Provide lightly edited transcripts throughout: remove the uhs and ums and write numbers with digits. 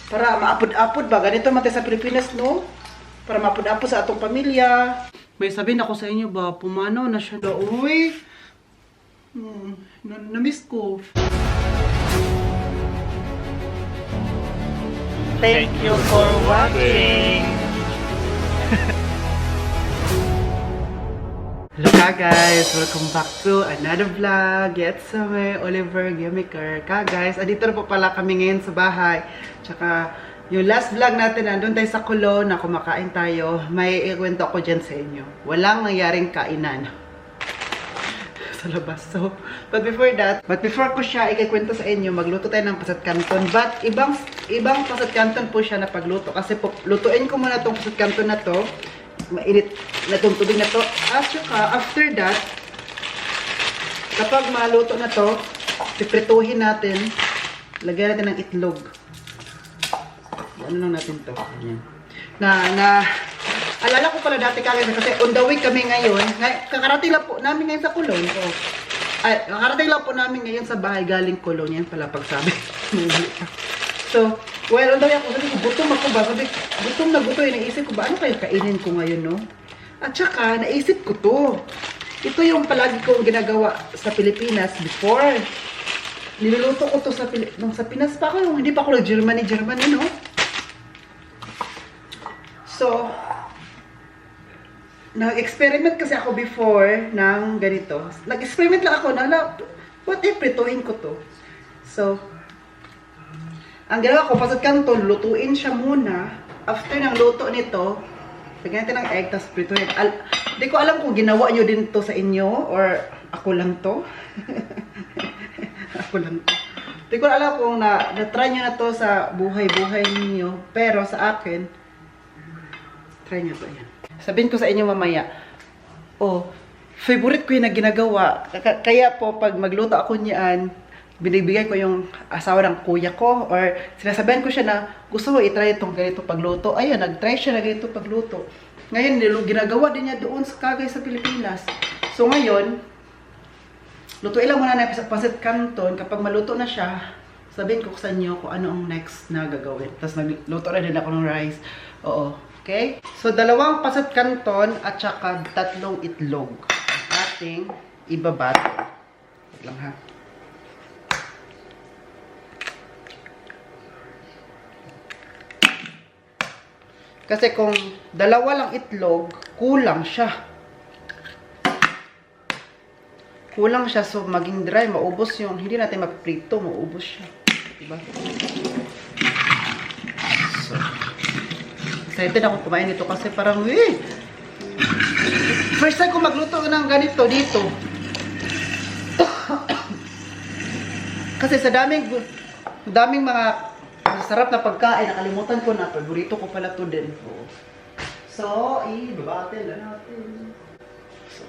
Para maapod-apod ba? Ganito man tayo sa Pilipinas, no? Para maapod-apod sa atong pamilya. May sabihin ako sa inyo ba, pumanaw na siya. Uy! Na-miss ko. Thank you for watching. Hello guys! Welcome back to another vlog. It's me, Oliver Gamiker. Guys, andito na po pala kami ngayon sa bahay. Tsaka, yung last vlog natin, nandun tayo sa Kulon na kumakain tayo. May ikwento ako dyan sa inyo. Walang nangyaring kainan sa labas. So, but before ko siya ikikwento sa inyo, magluto tayo ng pasat canton. But, ibang pasat canton po siya na pagluto. Kasi po, lutuin ko muna tong pasat canton na to. Mainit na itong tubig na to. At saka, after that, kapag maluto na to, piprituhin natin, lagyan natin ng itlog. Ano lang natin to? Ayan. Alala ko pala dati kasi on the way kami ngayon. Kakarating lang po namin ngayon sa Kulon. Kakarating lang po namin ngayon sa bahay galing Kulon. Yan pala pagsabi. So, well, on the way ako, sabi ko, gutom ako ba? Sabi, gutom na gutom. Naisip ko ba, ano kayo kainin ko ngayon, no? At saka, naisip ko to. Ito yung palagi kong ginagawa sa Pilipinas before. Niluluto ko to sa Pinas pa ako. Hindi pa ako Germany, no? So, nag-experiment kasi ako before ng ganito. Nag-experiment lang ako na, what if prituhin ko to? So, ang ginawa ko, pasat canton, lutuin siya muna. After ng luto nito, lagyan natin ng egg, tapos prituhin. Hindi ko alam kung ginawa nyo din to sa inyo, or ako lang to. Ako lang to. Hindi ko alam kung na-try nyo na to sa buhay-buhay ninyo. Pero sa akin, try nyo to yan. Sabihin ko sa inyo mamaya, favorite ko yung na ginagawa. Kaya po, pag magluto ako niyan, binibigay ko yung asawa ng kuya ko, or sinasabihan ko siya na gusto ko i-try itong ganito pagluto. Ayun, nag-try siya na ganito pagluto. Ngayon, ginagawa din niya doon sa Kagay sa Pilipinas. So ngayon, lutuin lang muna na pasit canton. Kapag maluto na siya, sabihin ko sa inyo kung ano ang next na gagawin. Tapos nagluto na din ako ng rice. Oo. Okay? So, 2 pasit canton at saka 3 itlog. Ating ibabat. Wait lang ha. Kasi kung 2 lang itlog, kulang siya. Kulang siya, so maging dry, maubos yung, hindi natin mapiprito, maubos siya. Diba? So, excited ako kumain nito kasi parang, first time ko magluto ng ganito dito. Kasi sa daming mga sarap na pagkain, nakalimutan ko na, paborito ko pala to din. So, ibabatin na natin. So,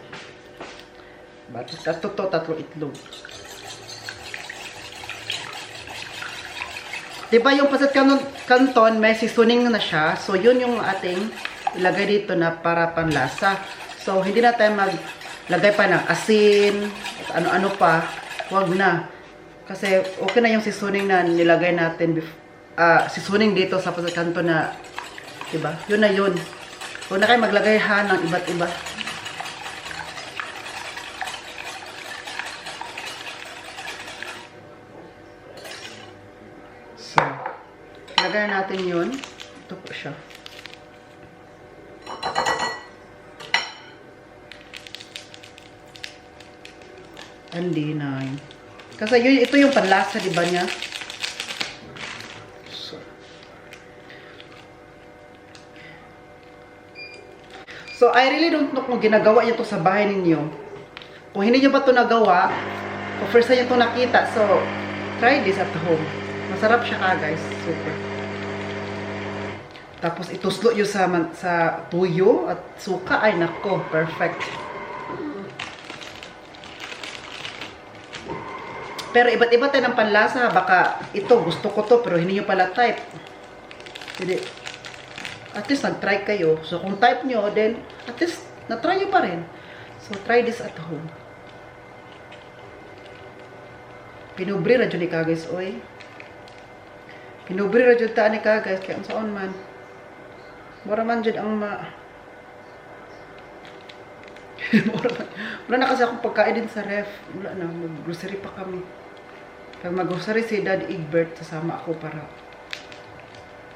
tatlo itlog. Diba yung pasit canton, may seasoning na siya. So, yun yung ating ilagay dito na para panlasa. So, hindi na tayo maglagay pa ng asin, at ano-ano pa. Huwag na. Kasi, okay na yung seasoning na nilagay natin before. Seasoning dito sa pasit canton na, diba? Yun na yun. Huwag na kayo maglagay ha ng iba't iba. So, lagay natin yun. Ito po siya. Andinay. Kasi yun, ito yung panlasa, diba niya? So, I really don't know kung ginagawa niyo to sa bahay ninyo. Kung hindi niyo ba to nagawa, kung first time niyo to nakita, so, try this at home. Masarap siya guys. Super. Tapos, ituslo yun sa tuyo at suka. Ay, nako. Perfect. Pero, iba't iba tayo ng panlasa. Baka, ito, gusto ko to, pero hindi niyo pala type. Hindi. At least nag-try kayo. So, kung type nyo, then, at least, na-try nyo pa rin. So, try this at home. Pinubri na dyan ni guys, oy. Pinubri ra jud ta ani ka guys kay unsaon man. Mura man jud ang wala na kasi akong pagkain din sa ref. Wala na, mag-grocery pa kami. Pag mag-grocery si Dad Egbert, sasama ako para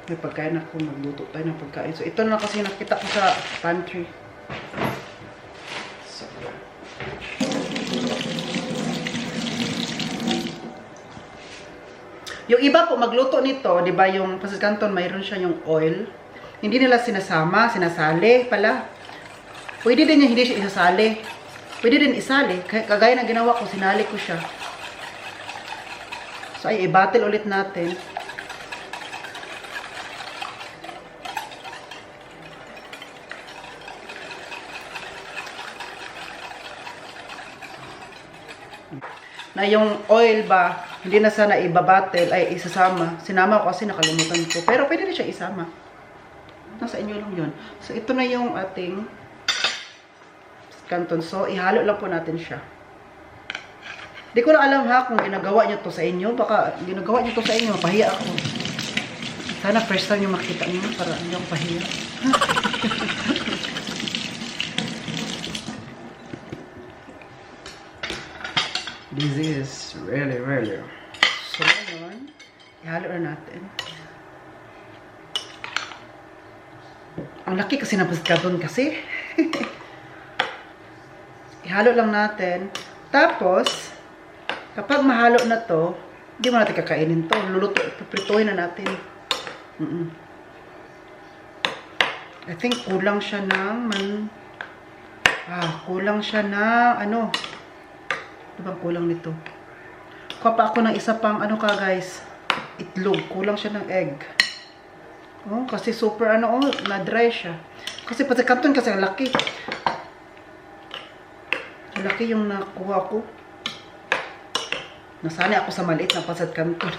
may pagkain ako, magluto tayo ng pagkain. So, ito na kasi nakita ko sa pantry. So, yung iba po magluto nito, di ba yung Pancit Canton, mayroon siya yung oil. Hindi nila sinasali pala. Pwede din yung hindi siya isasali. Pwede din isali. Kagaya ng ginawa ko, sinali ko siya. So, ay, i-battle ulit natin. Na yung oil ba, hindi na sana ibabattle, ay isasama. Sinama ko kasi nakalimutan ko. Pero pwede rin siya isama. Nasa inyo lang yun. So, ito na yung ating Canton. So, ihalo lang po natin siya. Di ko na alam ha kung ginagawa nyo to sa inyo. Baka ginagawa nyo to sa inyo. Pahiya ako. Sana first time nyo makita nyo para hindi ako pahiya. This is really, really. So, ngayon, ihalo na natin. Ang laki kasi ng Pancit Canton kasi. Ihalo lang natin. Tapos, kapag mahalo na to, hindi mo natin kakainin to. Luluto, paprituhin na natin. I think kulang siya ng kulang siya ng ano bang kulang nito? Kuha pa ako ng isa pang guys, itlog. Kulang siya ng egg. Oh, kasi super na-dry siya. Kasi Pancit Canton kasi ang laki. Ang laki yung nakuha ko. Nasanay ako sa maliit na Pancit Canton.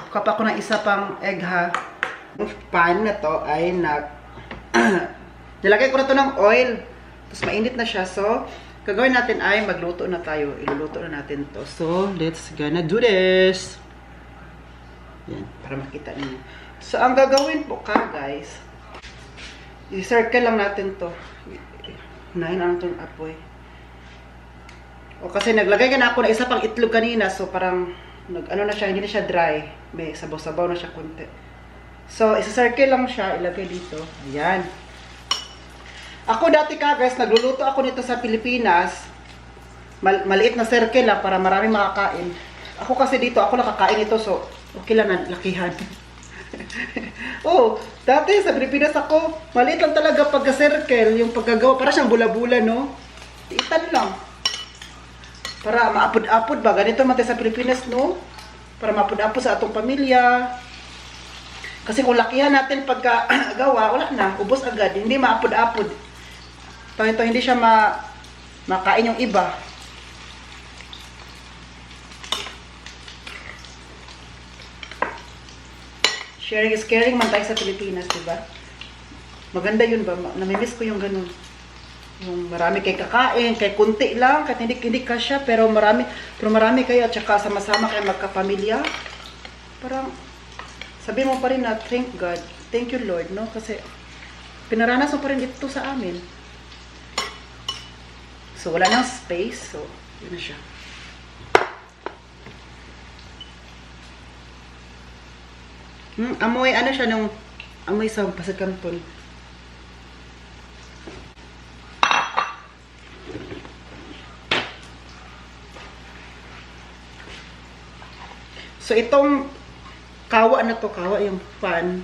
Kuha pa ako ng isa pang egg ha. Yung pan na to ay nilagay ko na to ng oil. Tapos mainit na siya. So, gagawin natin ay magluto na tayo. Iluluto na natin to. So, let's gonna do this. Yan, para makita niyo. So, ang gagawin po guys, i-circle lang natin to. Unahin na natin apoy. O kasi naglagay ka na ako na isa pang itlog kanina. So, parang, na siya, hindi na siya dry. May sabaw-sabaw na siya konti. So, isa-circle lang siya, ilagay dito. Ayan. Ako dati guys, nagluluto ako nito sa Pilipinas. Maliit na circle lang para marami makakain. Ako kasi dito, ako nakakain ito, so okay lang na lakihan. Oh, dati sa Pilipinas ako, maliit lang talaga pagka-circle, yung paggagawa, para siyang bula-bula, no? Itan lang. Para maapod-apod ba? Ganito man tayo sa Pilipinas, no? Para maapod-apod sa atong pamilya. Kasi kung lakihan natin pagkagawa, wala na, ubos agad. Hindi maapod-apod. Ito, hindi siya makain yung iba. Sharing is caring man tayo sa Pilipinas, diba? Maganda yun ba? Namimiss ko yung ganun. Yung marami kay kakain, kay kunti lang, kahit hindi kasya, pero marami kayo, at saka sama-sama kayo magkapamilya. Parang, sabi mo pa rin na, thank God, thank you Lord, no? Kasi, pinaranas mo pa rin ito sa amin. So, wala nang space, so, yun na siya. Amoy, siya nung, amoy sa Pancit Canton. So, itong kawa na to, kawa yung pan,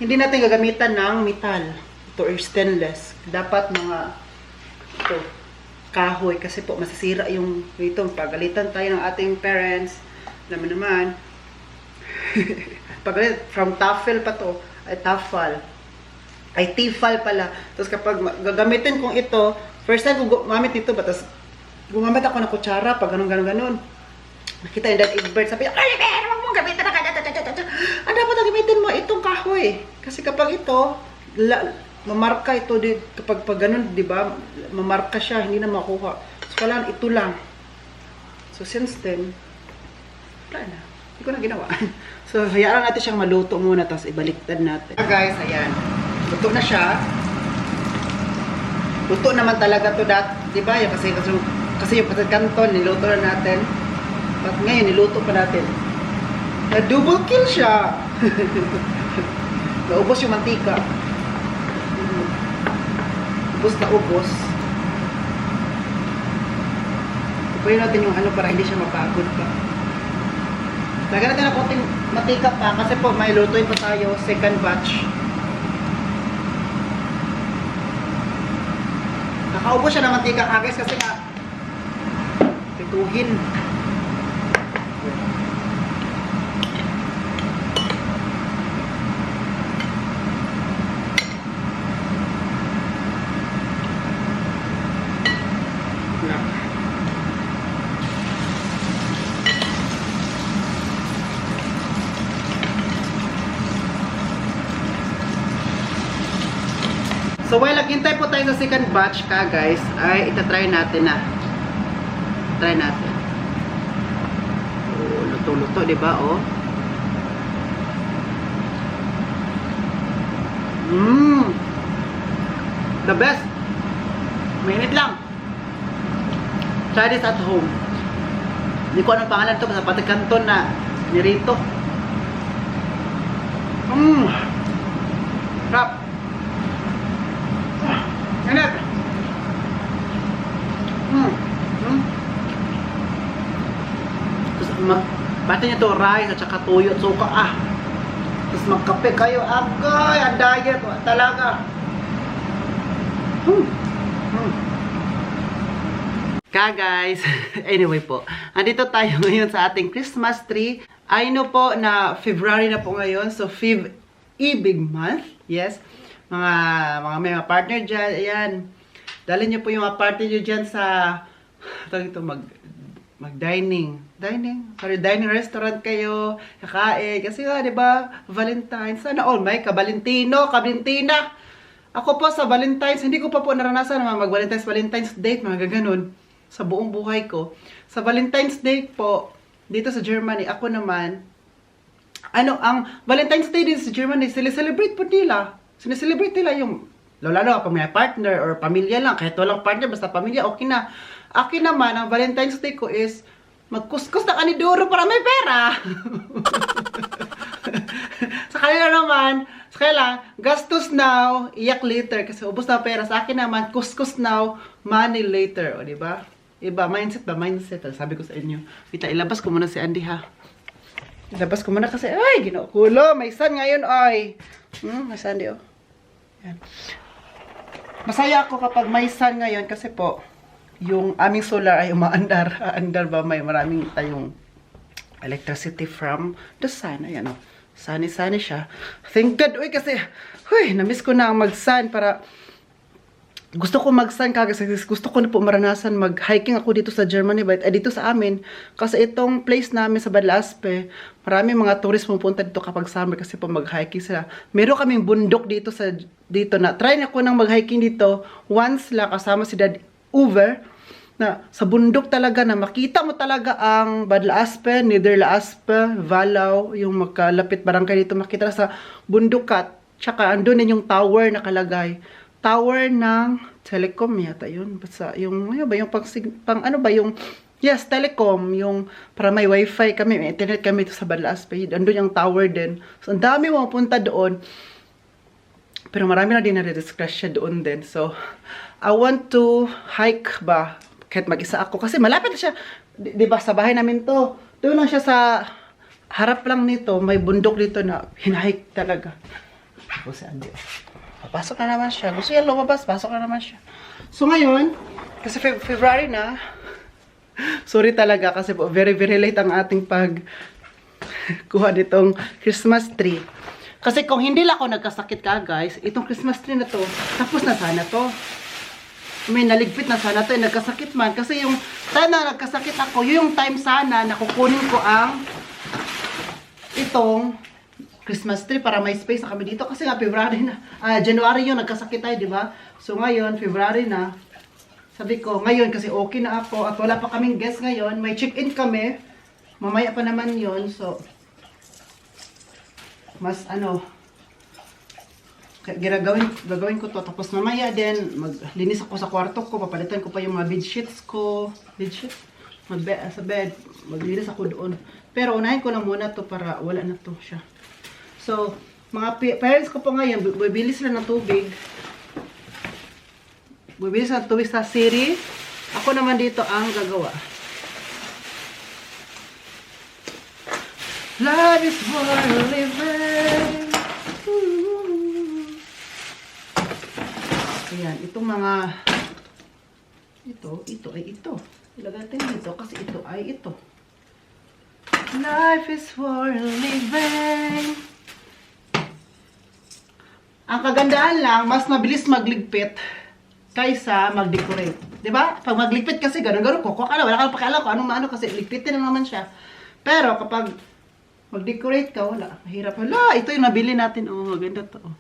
hindi natin gagamitan ng metal. Ito or stainless. Dapat mga kahoy kasi po masisira yung ito. Pagalitan tayo ng ating parents. Alam mo naman. Pagalit, from tafel pa to. Ay, tafal. Ay, tifal pala. Tapos kapag gagamitin kong ito, first time ko gumamit nito ba? Tapos gumamit ako ng kutsara pag ganun. Nakita yung Dad Egbert, sabi niya, Oliver, huwag mong gamitin na dapat gamitin mo itong kahoy. Kasi kapag ito, mamarka ito kapag ganun, di ba? Mamarka siya, hindi na makuha. So, kailangan ito lang. So, since then, wala na. Hindi ko na ginawa. So, hayaan natin siyang maluto muna, tapos ibaliktad natin. Guys, ayan. Luto na siya. Luto naman talaga to di ba? Kasi yung patat canton, niluto na natin. At ngayon, niluto pa natin. Na-double kill siya. Naubos yung mantika. Ubos na ubos. Tupuyin natin yung ano para hindi siya mapagod pa. Lagyan natin ng konting mantika pa kasi po may lutuin pa tayo, second batch. Nakaubos siya ng mantika guys kasi nga pituhin. So while naghintay po tayo sa second batch ka guys, ay itatry natin na. Try natin. Oh, luto-luto, di ba? Oh. The best. Minute lang. Try this at home. Hindi ko anong pangalan ito, basta pati canton na nirito. Rap. Init. Tapos, bati niya to rice at saka tuyo at suka. Tapos magkape kayo. Agay, ang diet. Talaga. Guys, anyway po. Andito tayo ngayon sa ating Christmas tree. I know po na February na po ngayon. So, Ibig month. Yes. Mga may mga partner dyan, ayan. Dali niyo po yung mga partner niyo dyan sa, mag-dining. Dining restaurant kayo, kakain. Kasi nga, di ba, Valentine's. Sana all may Kabalintina. Ako po sa Valentine's, hindi ko pa po naranasan mag-Valentine's date, mga gaganon, sa buong buhay ko. Sa Valentine's Day po, dito sa Germany, ako naman, ang Valentine's Day dito sa Germany, celebrate po nila. Sineselebrate nila yung, lalo kapag may partner or pamilya lang, kahit walang partner, basta pamilya, okay na. Akin naman, ang Valentine's Day ko is, magkuskus na kanidoro para may pera. Sa kanila naman, gastos now, iyak later, kasi ubos na pera. Sa akin naman, kuskus now, money later. O, diba? Iba, mindset. Sabi ko sa inyo. Wita, ilabas ko muna si Andy, ha? Ilabas ko muna kasi, ay, ginukulo, may sun ngayon, ay. May sun, di, oh. Yan. Masaya ako kapag may sun ngayon kasi po, yung aming solar ay umaandar. Aandar ba, may maraming tayong electricity from the sun. Ayan, oh. Sunny siya. Thank God, uy, kasi, namiss ko na mag-sun para, gusto ko mag-sun kasi gusto ko na po maranasan mag-hiking ako dito sa Germany, dito sa amin. Kasi itong place namin sa Badlaspe, marami mga tourist pupunta dito kapag summer kasi po mag-hiking sila. Meron kaming bundok dito na try na ko nang mag-hiking dito once lang kasama si Dad Uber na sa bundok talaga na makita mo talaga ang Badlaspe, Niederlaspe, Wallau, yung makalapit barangay dito makita sa bundok ka. Tsaka andun din yung tower nakalagay. Tower ng telecom yata yun. Basta yung, ano ba, yung yes, telecom, yung para may wifi kami, may internet kami ito sa Badlaspe. Andun yung tower din. So, ang dami mo punta doon. Pero marami na din na-discuss siya doon din. So, I want to hike ba? Kahit mag-isa ako. Kasi malapit na siya. Diba, sa bahay namin to. Doon lang siya sa harap lang nito. May bundok dito na hinahike talaga. Ako si Andy. Pasok na naman siya. Gusto niya lumabas, pasok na naman siya. So ngayon, kasi February na, sorry talaga kasi po, very late ang ating kuha nitong Christmas tree. Kasi kung hindi lang ako nagkasakit ka guys, itong Christmas tree na to, tapos na sana to. May naligpit na sana to, nagkasakit man. Kasi yung time na nagkasakit ako, yung time sana na kukunin ko ang itong Christmas tree para may space na kami dito. Kasi nga, February na. January yun, nagkasakit tayo, di ba? So ngayon, February na. Sabi ko, ngayon kasi okay na ako at wala pa kaming guest ngayon. May check-in kami. Mamaya pa naman yun. So, mas ano, gagawin ko to. Tapos mamaya din, maglinis ako sa kwarto ko. Papalitan ko pa yung mga bedsheets ko. Bedsheets? Sa bed. Maglinis ako doon. Pero unahin ko lang muna to para wala na to siya. So, mga parents ko po ngayon, bibili sila ng tubig. Bibili sila ng tubig sa city. Ako naman dito ang gagawa. Life is worth living. Ayan, itong mga ito ay ito. Ilagay natin dito kasi ito ay ito. Life is worth living. Ang kagandahan lang, mas mabilis magligpit kaysa mag-decorate. Diba? Pag magligpit kasi gano'n-gano'n ko, wala kang pakialam ko anong maano kasi ligpitin na naman siya. Pero kapag mag-decorate ka, wala. Mahirap. Wala, ito yung nabili natin. Oh, maganda to. Oh.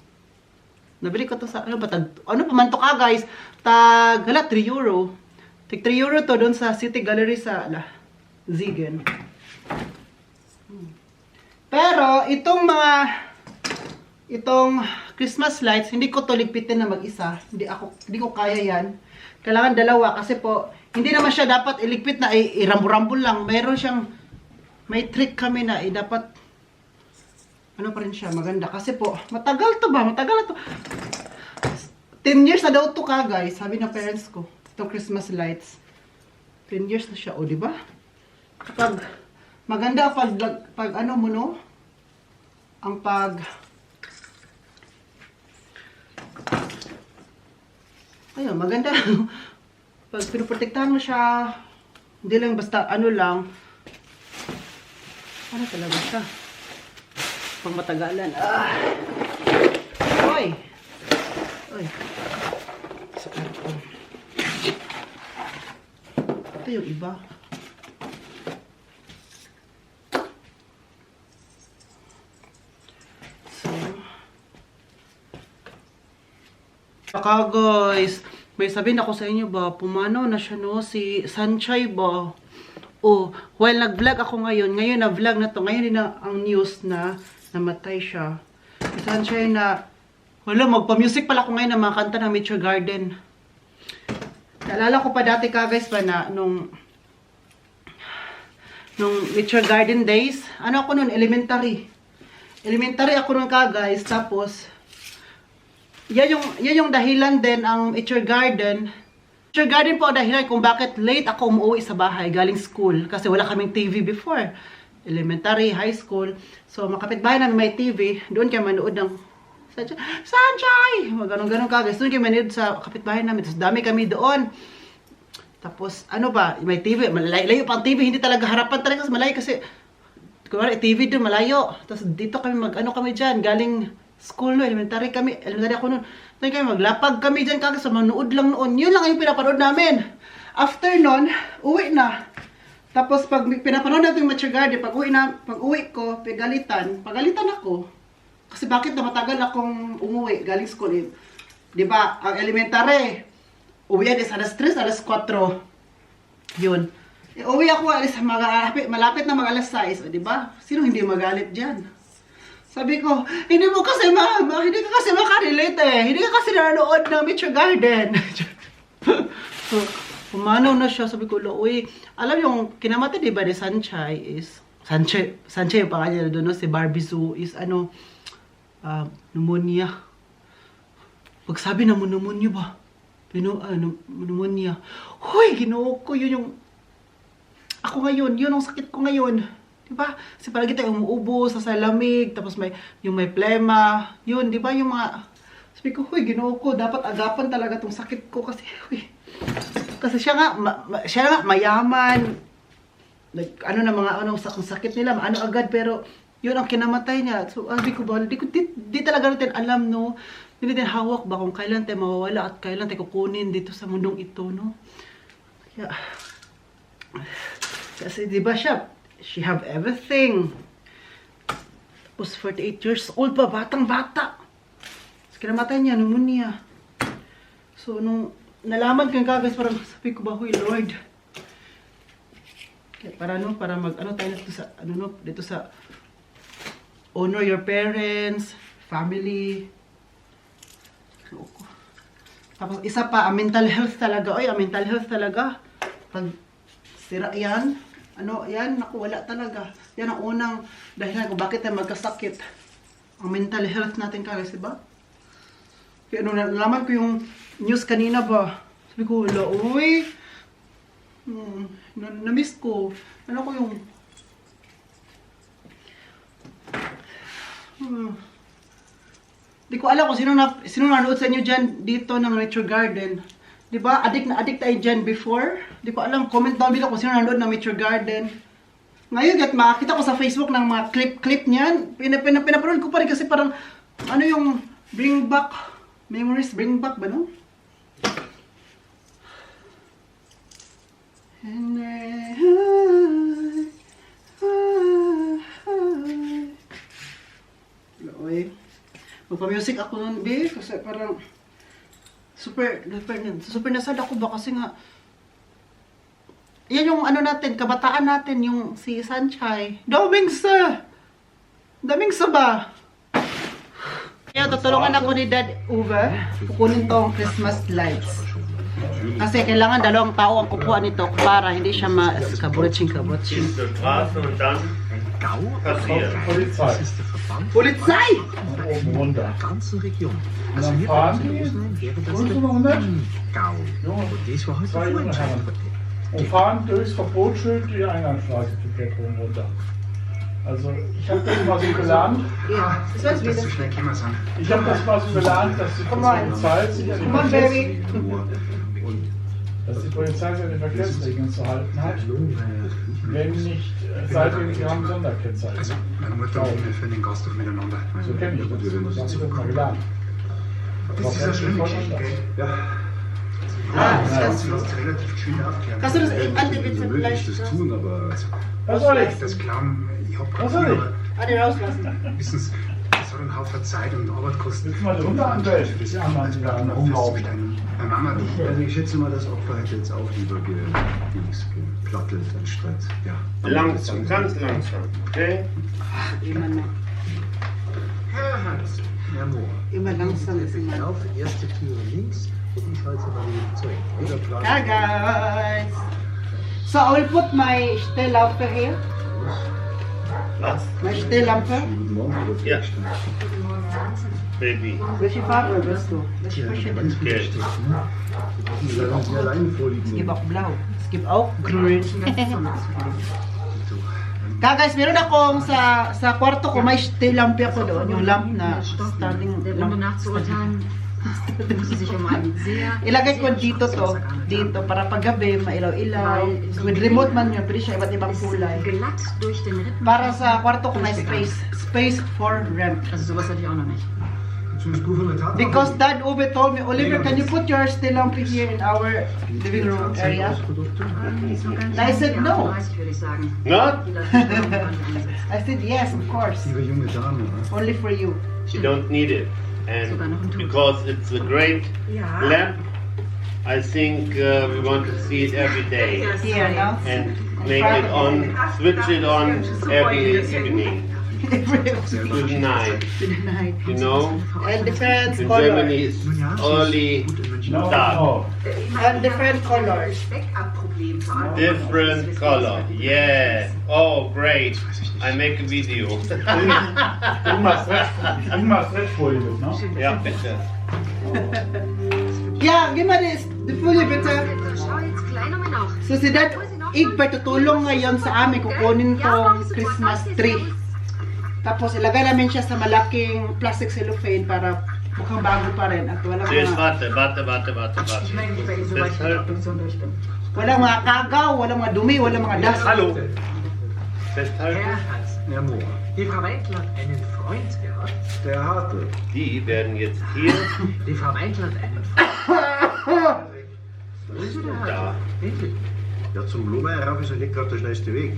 Nabili ko to sa, ano ba, ano pa man to ka guys? Hala, 3 euro. Tig 3 euro to doon sa City Gallery sa, Zigen. Pero, itong Christmas lights, hindi ko to ligpitin na mag-isa. Hindi ko kaya yan. Kailangan dalawa kasi po, hindi naman siya dapat iligpit na irambo-rambo lang. May trick kami na dapat, ano pa rin siya, maganda. Kasi po, matagal na to. 10 years na daw to ka guys, sabi ng parents ko. Itong Christmas lights. 10 years na siya, o diba? Kapag, maganda pag ano mo no, ang ayun, maganda. Pag pinoprotektahan mo siya, hindi lang basta ano lang, ano talaga siya? Pang matagalan. Oy! Sa karton. Ito yung iba. Saka guys, may sabihin ako sa inyo ba, pumanaw na siya no, si Sanchay ba? Oh, while nag-vlog ako ngayon na-vlog na to, ngayon din na ang news na namatay siya. Si Sanchay na, wala, magpa-music pala ako ngayon na mga kanta ng Nature Garden. Naalala ko pa dati ka guys ba na, nung Nature Garden days, ano ako nun, elementary. Elementary ako nun ka guys, tapos, yan yung dahilan din ang Nature Garden. Nature Garden po ang dahilan kung bakit late ako umuwi sa bahay galing school. Kasi wala kaming TV before. Elementary, high school. So, makapitbahay namin may TV. Doon kayo manood ng Sanchay! Ganun-ganun ka guys. Doon kayo manood sa kapitbahay namin. Tapos dami kami doon. Tapos, ano ba, may TV. Malayo pa ang TV. Hindi talaga harapan talaga. Malayo kasi, kumari, TV doon, malayo. Tapos dito kami ano kami dyan. Galing school no, elementary ako noon. Then kami maglapag kami diyan kagad sa manood lang noon. Yun lang yung pinapanood namin. After noon, uwi na. Tapos pag pinapanood natin yung Nature Garden, pag uwi ko, pagalitan ako. Kasi bakit na matagal akong umuwi galing school eh. 'Di ba? Ang elementary, uwi is alas 3, alas 4. Yun. Uwi ako alas malapit na mag-alas 6, 'di ba? Sino hindi magalit diyan? Sabi ko, hindi ka kasi makarelate eh. Hindi ka kasi nanonood ng Nature Garden. So, pumanaw na siya. Sabi ko, uy, alam yung kinamatay diba ni Sanchay is, Sanchay yung pangalan doon, no? Si Barbie Zoo is pneumonia. Pagsabi na mo, pneumonia ba? Pneumonia. Huy, ginoo ko, yun yung, ako ngayon, yun ang sakit ko ngayon. Diba? Kasi palagi tayo umuubo sa lamig, tapos may plema, yun, diba? Yung mga, sabi ko, huy, ginoo ko, dapat agapan talaga tong sakit ko kasi, huy, kasi siya nga mayaman, like, ano na mga, sakit nila, ano agad, pero, yun ang kinamatay niya. So, sabi ko ba, di talaga natin alam, no? Hindi natin hawak ba kung kailan tayo mawawala at kailan tayo kukunin dito sa mundong ito, no? Kaya, kasi, diba siya, she have everything. Tapos 48 years old pa, batang-bata. Tapos kinamatay niya, pneumonia. So, nung nalaman ko yung kagas, parang sabi ko ba, huy, Lord. Kaya para tayo dito sa honor your parents, family. Tapos isa pa, mental health talaga. Oy, mental health talaga. Pag sira yan, naku, wala talaga. Yan ang unang dahilan kung bakit tayo magkasakit. Ang mental health natin guys, diba? Kaya nung nalaman ko yung news kanina ba, sabi ko, wala, uy, na-miss ko. Ano ko yung, di ko alam kung sino nanood sa inyo dyan dito ng Nature Garden. Di ba? Addict tayo dyan before. Di ko alam, comment down below kung sino nanood ng Nature Garden. Ngayon, makakita ko sa Facebook ng mga clip niyan. Pinapanood ko pa rin kasi parang, ano yung bring back memories, bring back ba, no? Magpa-music ako nun, be, kasi parang super nasad ako ba kasi nga yan yung ano natin, kabataan natin, yung si Sanchay. Daming sa ba? Kaya tutulungan ako ni Dad Uwe, kukunin tong Christmas lights. Kasi kailangan 2 tao ang kukuha nito para hindi siya kaburotching. Straße und dann Gau, passiert. das ist der Verband Polizei! Oben runter. der ganzen Region. Und Also dann hier bei fahren uns in die, Rosenheim wäre das und der so machen wir. Gau. Ja, Und das war heute 2 junge vorentscheidend. Herren. Und fahren durchs Verbotsschild die Eingangsstraße zu Kettering runter. Also ich habe das mal so gelernt. Ja, das war's wieder. so schnell können wir sein. Ich habe das mal so gelernt, dass die Komm mal. Polizei sich an die Come on, baby. dass die Polizei sich an die Verkehrsregeln zu halten hat. Wenn nicht, seitdem wir haben Sonderkennzeichen. Also, meine Mutter und wir führen den Gasthof miteinander. So kenne ich das. So habe ich das mal gelernt. Das ist eine schlimme Geschichte, gell? Ja. Das Du hast relativ schön aufklären. Kannst du das können. Andi bitte möglich vielleicht das tun, aber Was soll ich? Das Glauben, ich habe Was soll ich? Andi rauslassen? wissen Sie, das hat einen Haufen Zeit und Arbeit gekostet. Jetzt mal runter an Welt. Das Die anderen sind da Glauben rumlaufen. Meine Mama, also ich schätze mal, das Opfer hätte jetzt auch lieber geplattelt anstatt. Ja. Langsam, ganz langsam. Okay? Immer noch. Herr Hans, Herr Mohr, Immer langsam ist immer. auf, erste Tür links und ich halte daneben zurück. Oder Plan. Hi guys! So I will put my Stelllampe here. Was? My Stelllampe. Guten Morgen, Frau Ja. Fleckstein. Baby. Welche Farbe willst du? Welche verschiedene? Geld. Die sollen Sie alleine vorliegen. Es gibt auch blau. Es gibt auch grün. Guys, meron akong sa kwarto ko, may lamp ako doon. Yung lamp na standing Der Runde lamp. nachzuurteilen, muss sie sich um einen sehr... Ilagay ko dito dito, para paggabi, mailaw-ilaw. With remote man yun, pwede siya iba't ibang kulay. glatt durch den Rippen. Para sa kwarto ko may space for rent. Also sowas hatte ich auch noch nicht. Because Dad Uwe told me, Oliver, can you put your lamp here in our living room area? I said no. 30 würde ich sagen. Not? Die lassen sich auch gar nicht einsetzen. I said yes, of course. Liebe junge Dame, ne? Only for you. You don't need it. Sogar noch ein And Tut. because it's a great Ja. lamp, I think we want to see it every day. Here, no? And make it on, switch it on every evening. Good night. Good night. You know? And different In colors. Germany it's early No, dark. no. And different colors. Backup-Problem vor allem. Different color. Yeah. Oh, great. I make a video. Immer Stretchfolie mit, ne? Ja, bitte. Yeah, give me this. The folie bitte. Schau jetzt klein um ihn auch. So si Dad, Igbay tutulong ngayon sa amin kukunin tong Christmas tree. Tapos ilagay namin siya sa malaking plastic cellophane para mukhang bago pa rin at walang Yes, mga, warte. Ich melde mich bei Ihnen, sobald ich mit der Obduktion durch bin. walang mga kagaw, walang mga dumi, walang mga dust. Hallo. Herr Festhalten. Hans, Herr Mohr, die Frau Weidl hat einen Freund gehabt. der Harte. Die werden jetzt hier Die Frau Weidl hat einen Freund. da. Wirklich? Ja, zum Lohmeier rauf ist ja nicht gerade der schnellste Weg.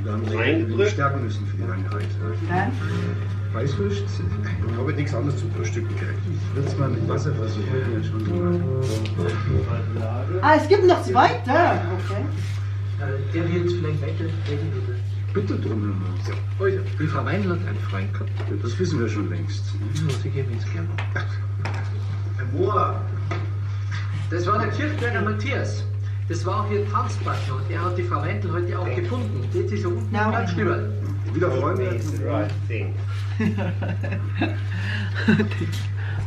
Da haben sie Reindrücken. stärken müssen für die lange Reise. Dann, Weißwürst? Ich habe nichts anderes zum Frühstücken gekriegt. Ich würde es mal mit Wasser versuchen. Ja, schon gemacht. es gibt noch zweite. Okay. Der wird jetzt vielleicht weiterreden, oder? Bitte drum. So, also, die Frau Weindl hat einen Freund gehabt. Ja, das wissen wir schon längst. Ja, sie geben ins Gerne. Herr Mohr! Das war der Kirchberger Matthias. Das war auch ihr Tanzpartner und er hat die Frau Weindl heute auch gefunden. Jetzt ist er unten Ja, am Stüberl. Wieder Freunde? It's the right thing.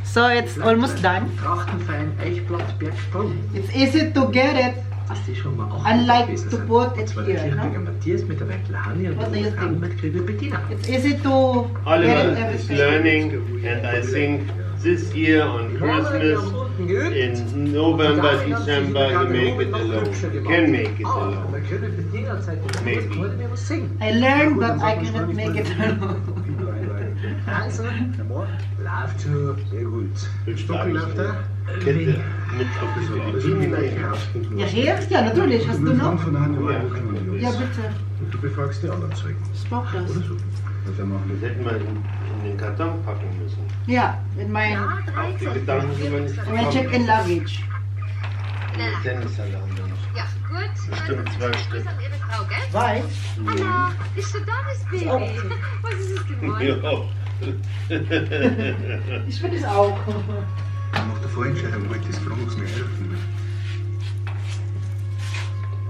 So it's almost done. Trachtenfein, Eichblatt, Bergsprung. It's easy to get it. Das ist schon mal auch Unlike gewesen to sein. put it Das war der here, Kirchberger no? Matthias mit der Weindl Hanni und What do you der think? mit Grüne Bettina. It's easy to get Oliver it is everything. learning, and I think this year on Christmas, in November, December, you make it alone. You can make it alone. Bei Grüne Bettina hat gesagt, Maybe. ich wollte mir was singen. I learned but I cannot make it alone. Also, Herr Mohr? läuft schon. Sehr gut. Willst du Stockel läuft da? Kette mit auf die Das ist Philippinen. nicht Herbst. Ja, Herbst, ja, natürlich. Hast du noch? Von Hand wo können wir los? Ja, bitte. Und du befragst die anderen Zeugen. Smoke das. Oder so? Und dann machen Das wir. hätten wir in den Karton packen müssen. Ja, in mein, Ja, Auch die Gedanken sind wir nicht in mein Check-in Luggage. Tennisalarm dann noch. Ja, gut. Bestimmt Dann 12 Grüß Stück. an Ihre Frau, gell? Weiß? Anna, ist du da, das Baby? Was ist es geworden? Ja. Ich finde es auch. Ich mache vorhin schon ein altes Fragen, was mir helfen will.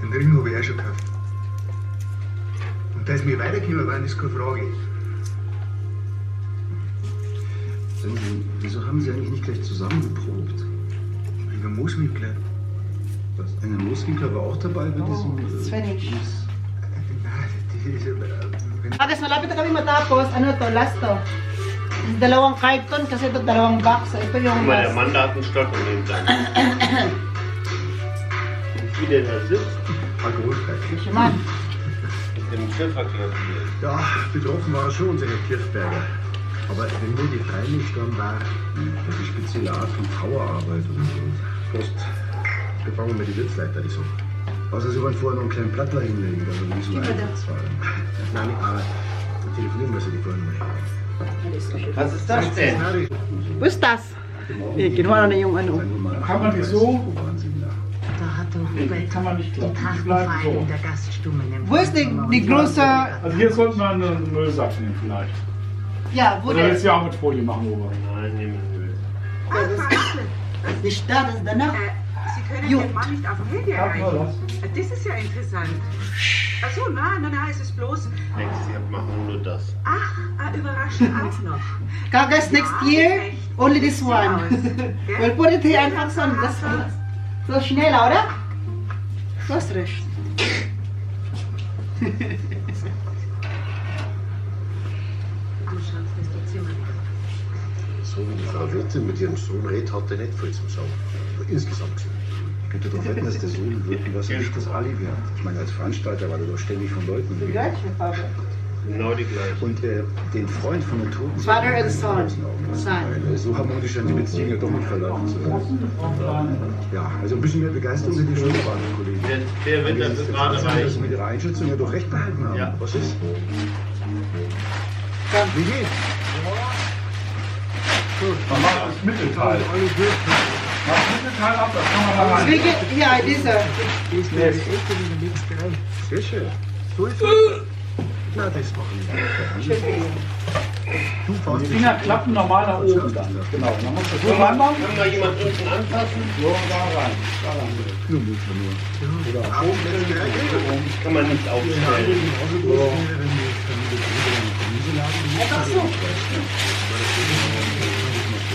Den Ring habe ich auch schon gekauft. Und dass wir weiterkommen waren, ist keine Frage. Sagen Sie, wieso haben Sie eigentlich nicht gleich zusammen geprobt? Über Mooswinkler. Was? Eine Mooswinkler war auch dabei bei diesem. Svenny. Wenn Agas, malapit na kami matapos. Ano to? Last to. Dalawang carton kasi ito dalawang box. Ito yung Guck mal, der last. Mann da hat einen Stock in den Sack. Und wie der da sitzt, alkoholfrei. Siya man. mit dem Schifferklavier. Ja, betroffen war schon unser Herr Kirchberger. Aber wenn nur die Freilich dann war, die spezielle Art von Trauerarbeit oder so. Prost. Wir fangen mal die Wirtsleiter, die so. Außer Sie wollen vorher noch einen kleinen Plattler hinlegen, also wie so Bitte. ein. Nein, aber telefonieren wir Sie die vorhin mal. Was ist das denn? Wo ist das? Eh, kinuha na yung ano. Kann man nicht so? Da hat doch Hubert Kann man nicht die glauben. Die bleiben Trachtenfein so. in der Gaststube empfangen. Wo ist die große... Also hier sollte man einen Müllsack nehmen vielleicht. Ja, wo Oder der... willst du ja auch mit Folie machen, Robert? Nein, nehmen wir. Das ist nicht da, das ist danach. Sie können Gut. den Mann nicht auf dem Handy Sag mal erreichen. was. Das ist ja interessant. Ach so, nein, es ist bloß... Nächstes Jahr machen wir nur das. Ach, Überraschung auch noch. Kagas next year, only this one. Gell? We'll put it here einfach so. Das, so schneller, oder? Du hast recht. Du schaust das doch Zimmer nicht. So wie die Frau Wirtin mit ihrem Sohn redet, hat er nicht viel zum Sagen. Aber insgesamt gesehen. Ich könnte darauf wetten, dass der Sohn wirklich was nicht das Alibi hat. Ich meine, als Veranstalter war er doch ständig von Leuten Die umgeben. gleiche Farbe. Genau die gleiche. Und den Freund von den Toten. Father and son. Son. Weil so harmonisch sind die Beziehungen doch nicht verlaufen zu sein. Ja, also ein bisschen mehr Begeisterung sind die schon dabei, Kollegen. Der wird das gerade dass reich. Sie mit Ihrer Einschätzung ja doch recht behalten haben. Ja. Was ist? Wie geht's? Man macht das Mittelteil. Mach das Mittelteil ab, das kann man da rein. Wie ja, diese. Sehr schön. So ist es. Na, das machen wir. Du Die fährst Finger klappen normal nach oben dann. Genau. Dann musst du so reinmachen. Kann mal jemand unten anfassen? So, da rein. Da rein. nur Milch nur. Oder oben. Kann man nicht aufstellen.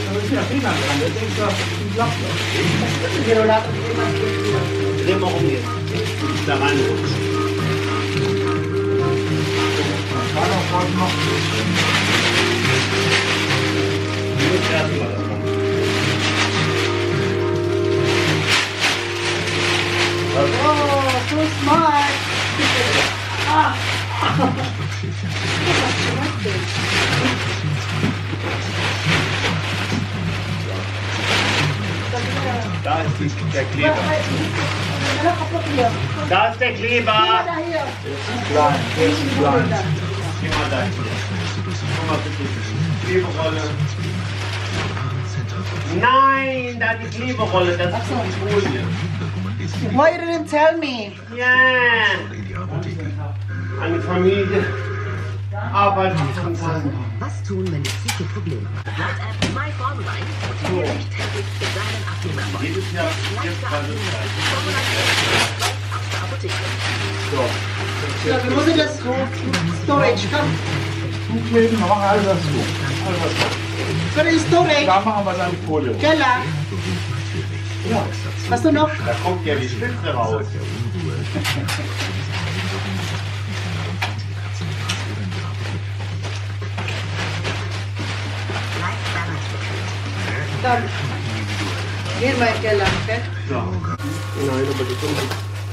Da ist ja Finger dran. Das ist ja ein Klappen. Dreh mal um jetzt. Da reinrutschen. Kann auch heute noch. Nur erstmal das machen. Oh, so smart. Ah. Da ist der Kleber. Da ist der Kleber. Klein, der ist klein. Geh mal da. Guck mal bitte. Kleberolle. Nein, da die Kleberolle. Das ist die Folie. Why you didn't tell me? Ja. Eine Familie arbeitet von Tagen. Was tun, wenn die Psyche Probleme hat? Laut App MyFormline motiviert dich täglich für deinen Abnehmerfolg. Jedes Jahr gibt es eine Zeit. Aus der Apotheke. Ja, wir müssen das Storage, komm. Zukleben, wir machen alles das zu. Alles das zu. Für den Storage. Da machen wir seine Folie. Keller. Hast du noch? Da kommt ja die Spitze raus. Dann. Geh mal in den Keller, okay? Nein, aber das kommt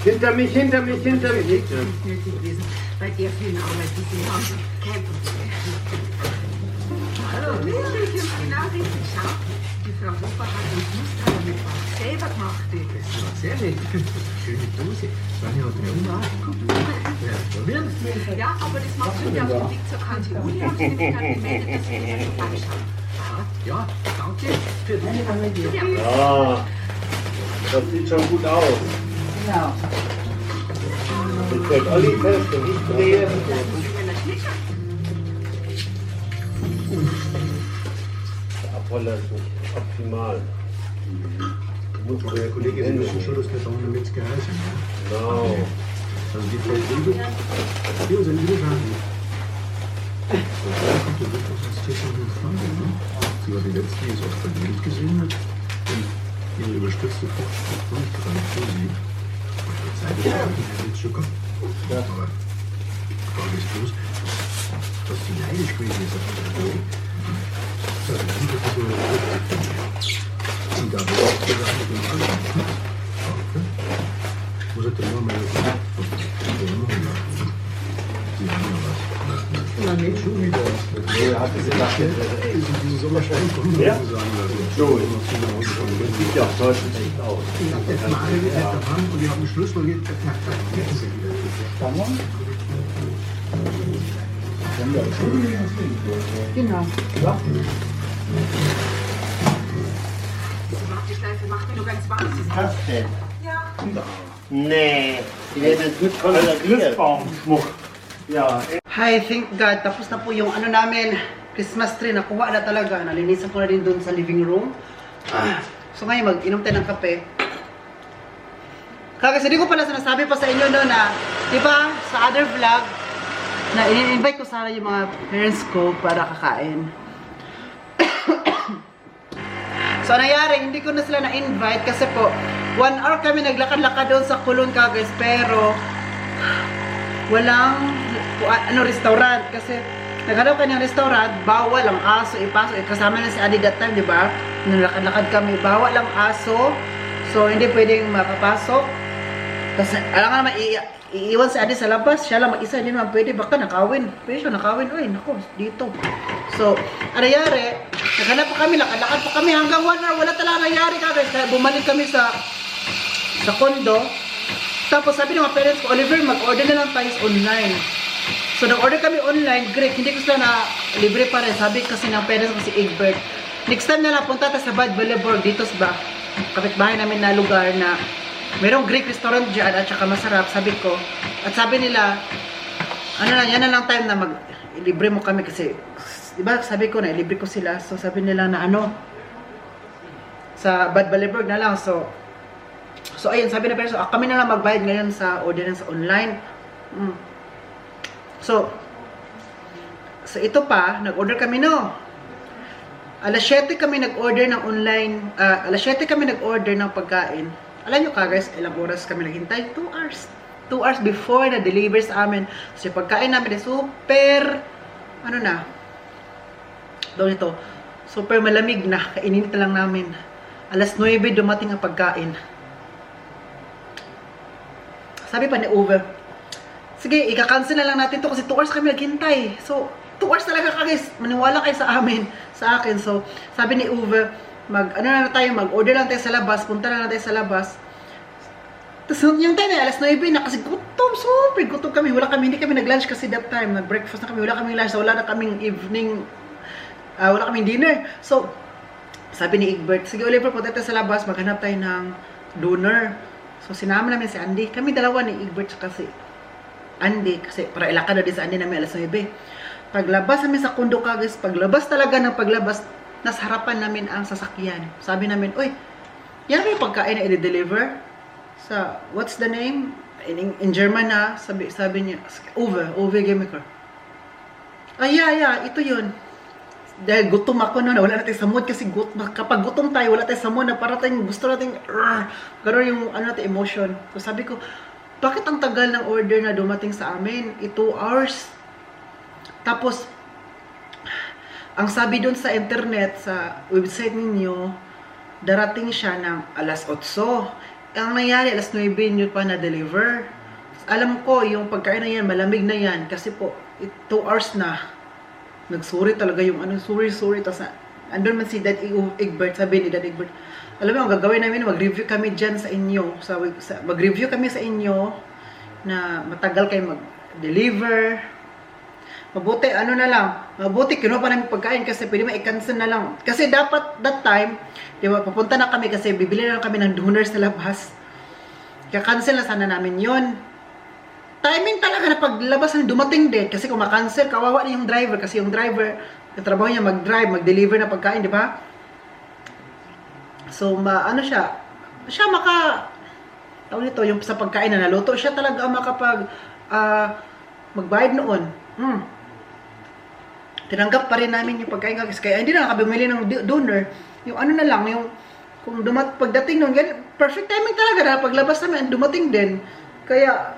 hinter mich, hinter mich, hinter mich. Nicht nötig gewesen. Bei der vielen Arbeit, die sie haben. Kein Problem. Hallo, ich habe die Nachrichten. Schau, die Frau Hofer hat uns Muster mitgebracht. Selber gemacht. Das war sehr nett. Schöne Dose. Sonja hat mir Ja, aber das macht schon ja auf dem Weg zur Kante. Uli hat sich nämlich dann gemeldet, dass wir das vorbeischauen. Ja, danke für deine Familie. Ja, das sieht schon gut aus. Genau. Jetzt wird Olli fest und ich drehe. Der Abroller ist nicht optimal. Aber Herr Kollege, Sie wissen schon, dass wir da eine Metzgerei sind. Ja? Genau. Also die Frau Friedel, hier sind die Schaden. Sie war die letzte, die es auch verdient gesehen hat. Und ihre überspitzte Frucht ist noch nicht gerade positiv. Und die Zeit ist jetzt schon gehabt. Aber die Frage ist bloß, dass die neidisch gewesen ist auf unsere Drogen. So, dann sieht das so. Sie da auch gesagt mit dem anderen. Okay. Muss ich denn nur mal Sie haben ja was. Na, nicht schon wieder. Nee, hat sie gedacht, Diese Sommerschein kommen wir sagen lassen. So, das sieht ja auch deutlich echt aus. Jetzt mal alle wieder der Hand und die haben einen Schlüssel jetzt sind sie wieder. Spannung. Können wir schon Genau. ja. Diese Warteschleife macht mich nur ganz wahnsinnig. Was denn? Ja. Nee, die werden jetzt mit koloriert. Christbaumschmuck. Ja, Hi, thank God. Tapos na po yung ano namin, Christmas tree. Nakuha na talaga. Nalinisan ko na din doon sa living room. So ngayon, mag-inom tayo ng kape. Kasi hindi ko pala sinasabi pa sa inyo no na, di ba, sa other vlog, na in-invite ko sana yung mga parents ko para kakain. So, nangyari, hindi ko na sila na-invite kasi po, 1 hour kami naglakad-lakad doon sa Kulon Cagayan, pero walang restaurant kasi naghanap ka ng restaurant, bawal ang aso ipasok. Kasama na si Adi that time, di ba? Nalakad-lakad kami, bawal ang aso. So, hindi pwedeng makapasok. Kasi, alam nga naman, iiwan si Adi sa labas. Siya lang mag-isa, hindi naman pwede. Baka nakawin. Pwede siya nakawin. Uy, naku, dito. So, ang nangyari, naghanap pa kami, lakad-lakad pa kami hanggang 1 hour. Wala talaga nangyari kami. Kaya bumalik kami sa condo. Tapos sabi ng mga parents ko, Oliver, mag-order na lang tayo online. So, nag-order kami online. Great, hindi ko sila na libre pa rin. Sabi kasi ng parents ko si Egbert. Next time na lang, punta tayo sa Bad Baleborg, dito sa kapitbahay namin na lugar na mayroong Greek restaurant dyan at saka masarap, sabi ko. At sabi nila, ano na, yan na lang time na libre mo kami kasi, diba, sabi ko na, libre ko sila. So, sabi nila na ano, sa Bad Baleborg na lang. So, ayun, sabi na pero kami na lang magbayad ngayon sa order sa online. So ito pa, nag-order kami no. Alas 7 kami nag-order ng online, alas 7 kami nag-order ng pagkain. Alam nyo ka guys, ilang oras kami naghintay? 2 hours. 2 hours before na deliver sa amin. So yung pagkain namin ay super, ano na, doon ito, super malamig na, kainin lang namin. Alas 9 dumating ang pagkain. Sabi pa ni Uwe, sige, ika-cancel na lang natin to kasi 2 hours kami naghintay. So, 2 hours talaga guys. Maniwala kayo sa amin, sa akin. So, sabi ni Uwe, mag-order lang tayo sa labas, punta lang tayo sa labas. Tapos yung time alas 9 na kasi gutom, super gutom kami. Hindi kami nag-lunch kasi that time, nag-breakfast na kami, wala kaming lunch, so wala na kaming evening, wala kaming dinner. So, sabi ni Egbert, sige Oliver, punta tayo sa labas, maghanap tayo ng dinner. So, sinama namin si Andy. Kami dalawa ni Egbert kasi Andy, kasi para ilakad na din sa Andy namin alas 9. Paglabas namin sa condo guys, paglabas talaga ng paglabas, nasa harapan namin ang sasakyan. Sabi namin, uy, yan may pagkain na i-deliver sa, what's the name? In German na, sabi niya, Uwe Gemiker. Yeah, ito yun. Dahil gutom ako na, wala natin sa mood kasi kapag gutom tayo, wala tayo sa mood na parating, gusto natin, gano'n yung natin, emotion. So sabi ko, bakit ang tagal ng order na dumating sa amin? 2 hours. Tapos, ang sabi doon sa internet, sa website ninyo, darating siya ng alas 8. Ang nangyari, alas 9 nyo pa na-deliver. Alam ko, yung pagkain na yan, malamig na yan. Kasi po, 2 hours na. Nagsuri talaga yung sorry. Tapos, andun man si Dad Egbert, sabi ni Dad Egbert, alam mo, ang gagawin namin, mag-review kami dyan sa inyo. Mag-review kami sa inyo na matagal kayo mag-deliver. Mabuti, mabuti, kinuha pa namin pagkain kasi pwede ma-i-cancel na lang. Kasi dapat, that time, di ba, papunta na kami kasi bibili na lang kami ng dinner sa labas. Kaya cancel na sana namin yon. Timing talaga na paglabas na dumating din. Kasi kung ma-cancel, kawawa na yung driver. Kasi yung driver, katrabaho niya mag-drive, mag-deliver na pagkain, di ba? So, tawag nito, yung sa pagkain na naluto, siya talaga makapag, magbayad noon. Tinanggap pa rin namin yung pagkain kasi kaya hindi na nakabimili ng donor. Yung na lang, yung kung pagdating nun, perfect timing talaga na paglabas namin, dumating din. Kaya,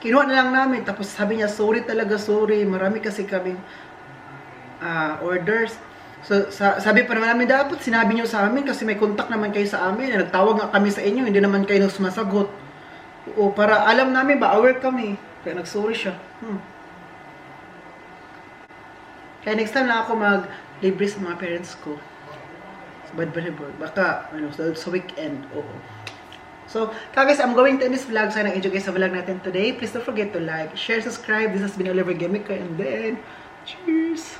kinuha na lang namin. Tapos sabi niya, sorry, marami kasi kaming orders. So, sabi pa naman namin, dapat sinabi niyo sa amin kasi may contact naman kayo sa amin. Nagtawag nga kami sa inyo, hindi naman kayo sumasagot. O, para alam namin ba, aware kami. Kaya nagsorry siya. Kaya next time na ako mag-libre sa mga parents ko. Sa Badbanibor. Baka, sa weekend. Oo. So, guys, I'm going to end this vlog. Sana enjoy guys sa vlog natin today. Please don't forget to like, share, subscribe. This has been Oliver Gemiker. And then, cheers!